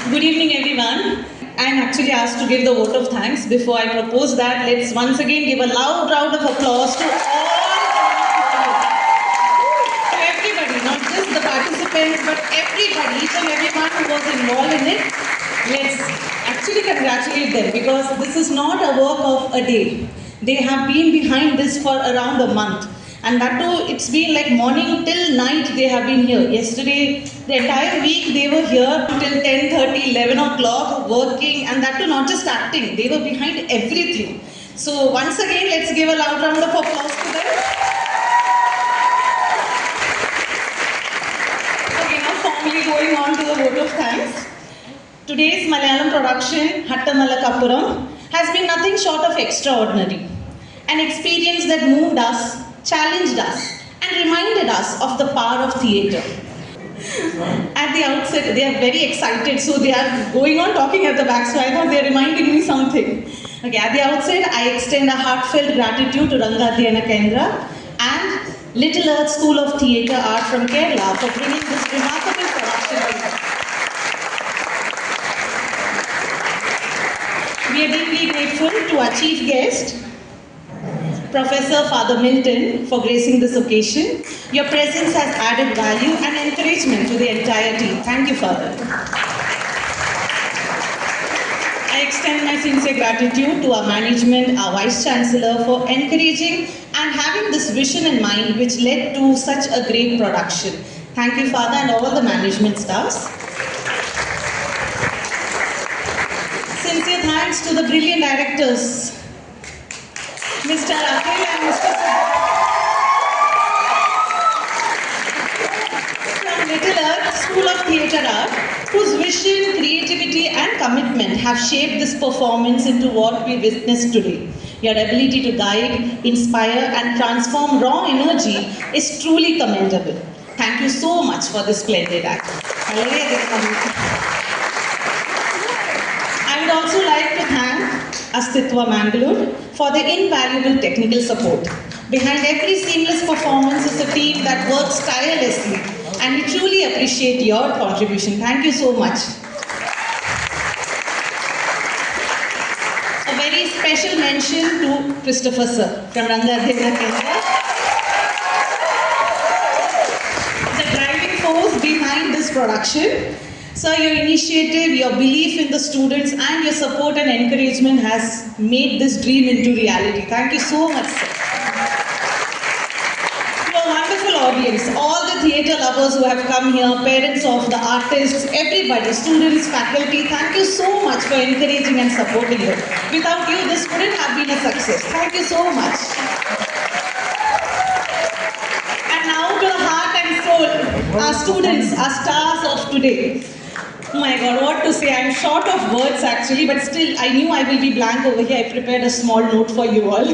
Good evening, everyone. I'm actually asked to give the vote of thanks. Before I propose that, let's once again give a loud round of applause to everybody, not just the participants, but everybody, each and everyone who was involved in it. Let's actually congratulate them because this is not a work of a day. They have been behind this for around a month. And that too, it's been like morning till night they have been here. Yesterday, the entire week they were here till 10:30, 11 o'clock working, and that too not just acting, they were behind everything. So once again, let's give a loud round of applause to them. Okay, now formally going on to the vote of thanks. Today's Malayalam production, Hattamalakappuram, has been nothing short of extraordinary. An experience that moved us, challenged us, and reminded us of the power of theatre. At the outset, they are very excited, so they are going on talking at the back, so I thought they are reminding me something. Okay, at the outset, I extend a heartfelt gratitude to Ranga Adhyayana Kendra and Little Earth School of Theatre Art from Kerala for bringing this remarkable production together. We are deeply grateful to our chief guest, Professor Father Milton, for gracing this occasion. Your presence has added value and encouragement to the entire team. Thank you, Father. I extend my sincere gratitude to our management, our Vice Chancellor, for encouraging and having this vision in mind which led to such a great production. Thank you, Father, and all the management staffs. Sincere thanks to the brilliant directors, Mr. Akhil and Mr. from Little Earth School of Theatre Art, whose vision, creativity and commitment have shaped this performance into what we witnessed today. Your ability to guide, inspire and transform raw energy is truly commendable. Thank you so much for this splendid act. I would also like to thank Astitwa Mangalore for the invaluable technical support. Behind every seamless performance is a team that works tirelessly, and we truly appreciate your contribution. Thank you so much. A very special mention to Christopher Sir from Ranga Adhyayana Kendra. The driving force behind this production. Sir, your initiative, your belief in the students and your support and encouragement has made this dream into reality. Thank you so much, sir. To a wonderful audience, all the theatre lovers who have come here, parents of the artists, everybody, students, faculty, thank you so much for encouraging and supporting it. Without you, this wouldn't have been a success. Thank you so much. And now to the heart and soul, our students, our stars of today. Oh my God, what to say? I'm short of words actually, but still I knew I will be blank over here. I prepared a small note for you all.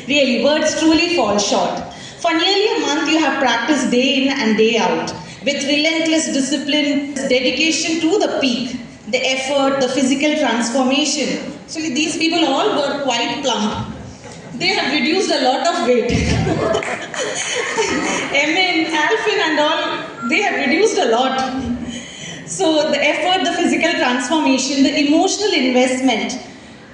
Really, words truly fall short. For nearly a month you have practiced day in and day out with relentless discipline, dedication to the peak, the effort, the physical transformation. Actually, these people all were quite plump. They have reduced a lot of weight. Emin, Alfin and all, they have reduced a lot. So the effort, the physical transformation, the emotional investment,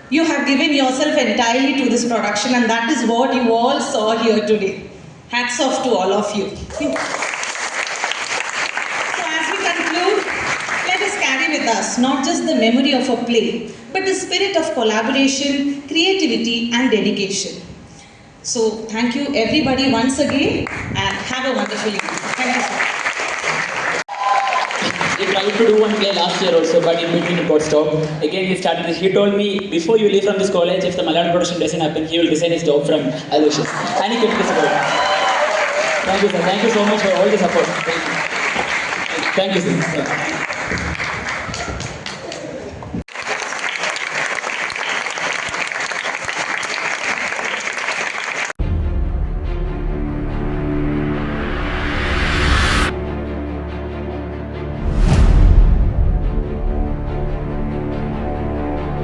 you have given yourself entirely to this production, and that is what you all saw here today. Hats off to all of you. So as we conclude, let us carry with us not just the memory of a play, but the spirit of collaboration, creativity and dedication. So thank you everybody once again and have a wonderful evening. Thank you, sir. He tried to do one play last year also, but in between it got stopped. Again he started this. He told me, before you leave from this college, if the Malayalam production doesn't happen, he will resign his job from Aloysius. And he kept this support. Thank you, sir. Thank you so much for all the support. Thank you, sir.